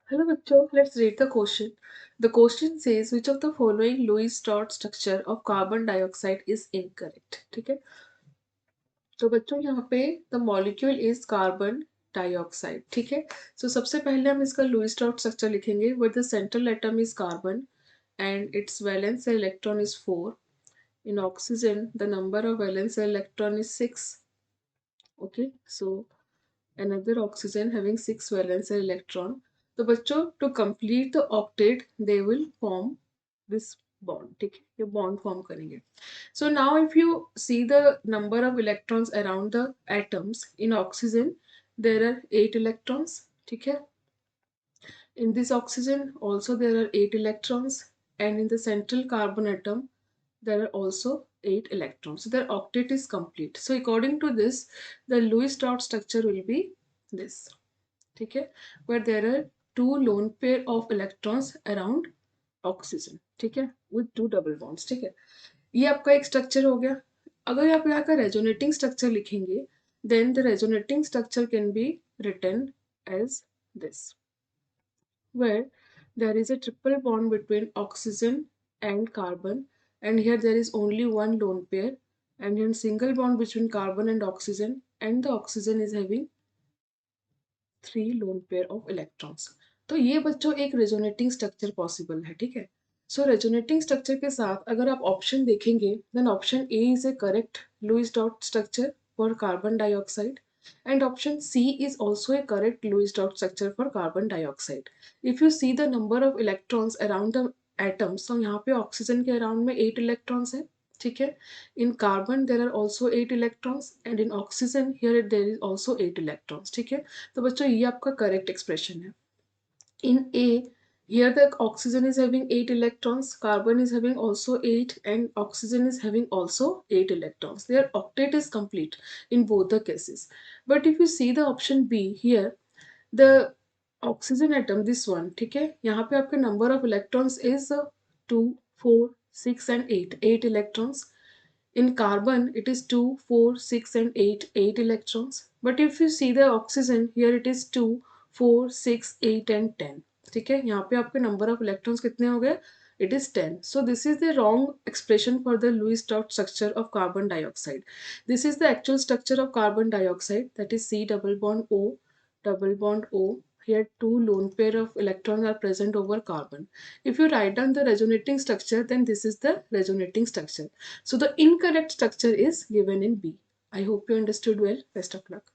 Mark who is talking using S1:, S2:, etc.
S1: Hello bachcho, let's read the question. The question says which of the following Lewis-Dot structure of carbon dioxide is incorrect. ठीक है, तो बच्चों यहाँ पे the molecule is carbon dioxide. ठीक है, so सबसे पहले हम इसका Lewis-Dot structure लिखेंगे where the central atom is carbon and its valence electron is 4. In oxygen the number of valence electron is 6. Okay, so another oxygen having 6 valence electron. तो बच्चों to complete the octet they will form this bond. ठीक है, ये bond form करेंगे. So now if you see the number of electrons around the atoms in oxygen there are 8 electrons. ठीक है, in this oxygen also there are 8 electrons, and in the central carbon atom there are also 8 electrons. So their octet is complete. So according to this the Lewis dot structure will be this. ठीक है, where there are two lone pair of electrons around oxygen. ठीक है, with two double bonds. ठीक है, ये आपका एक structure हो गया. अगर आप यहाँ का रेजोनेटिंग स्ट्रक्चर लिखेंगे then the resonating structure can be written as this, where there is a triple bond between oxygen and carbon, and here there is only one lone pair, and then single bond between carbon and oxygen, and the oxygen is having 3 lone pair of electrons. तो ये बच्चों एक resonating structure possible है. ठीक है, सो resonating structure के साथ अगर आप ऑप्शन देखेंगे then option A is a correct Lewis dot structure for carbon dioxide, and option C is also a correct Lewis dot structure for carbon dioxide. If you see the number of electrons around the atoms, so यहाँ पे oxygen के around में 8 electrons है. ठीक है, in carbon there are also 8 electrons, and in oxygen here there is also 8 electrons. ठीक है, तो बच्चों ये आपका करेक्ट एक्सप्रेशन है. In A, here the oxygen is having 8 electrons, carbon is having also 8, and oxygen is having also 8 electrons. Their octet is complete in both the cases. But if you see the option B here, the oxygen atom, this one, ठीक है, यहाँ पे आपके number of electrons is 2, 4, 6 and 8, 8 electrons. In carbon, it is 2, 4, 6 and 8, 8 electrons. But if you see the oxygen, here it is 2, 4, 6, 8 and 10. ठीक है, यहाँ पे आपके number of electrons कितने हो गए? It is 10. So this is the wrong expression for the Lewis dot structure of carbon dioxide. This is the actual structure of carbon dioxide, that is C double bond O, double bond O. Here two lone pair of electrons are present over carbon. If you write down the resonating structure, then this is the resonating structure. So the incorrect structure is given in B. I hope you understood well. Best of luck.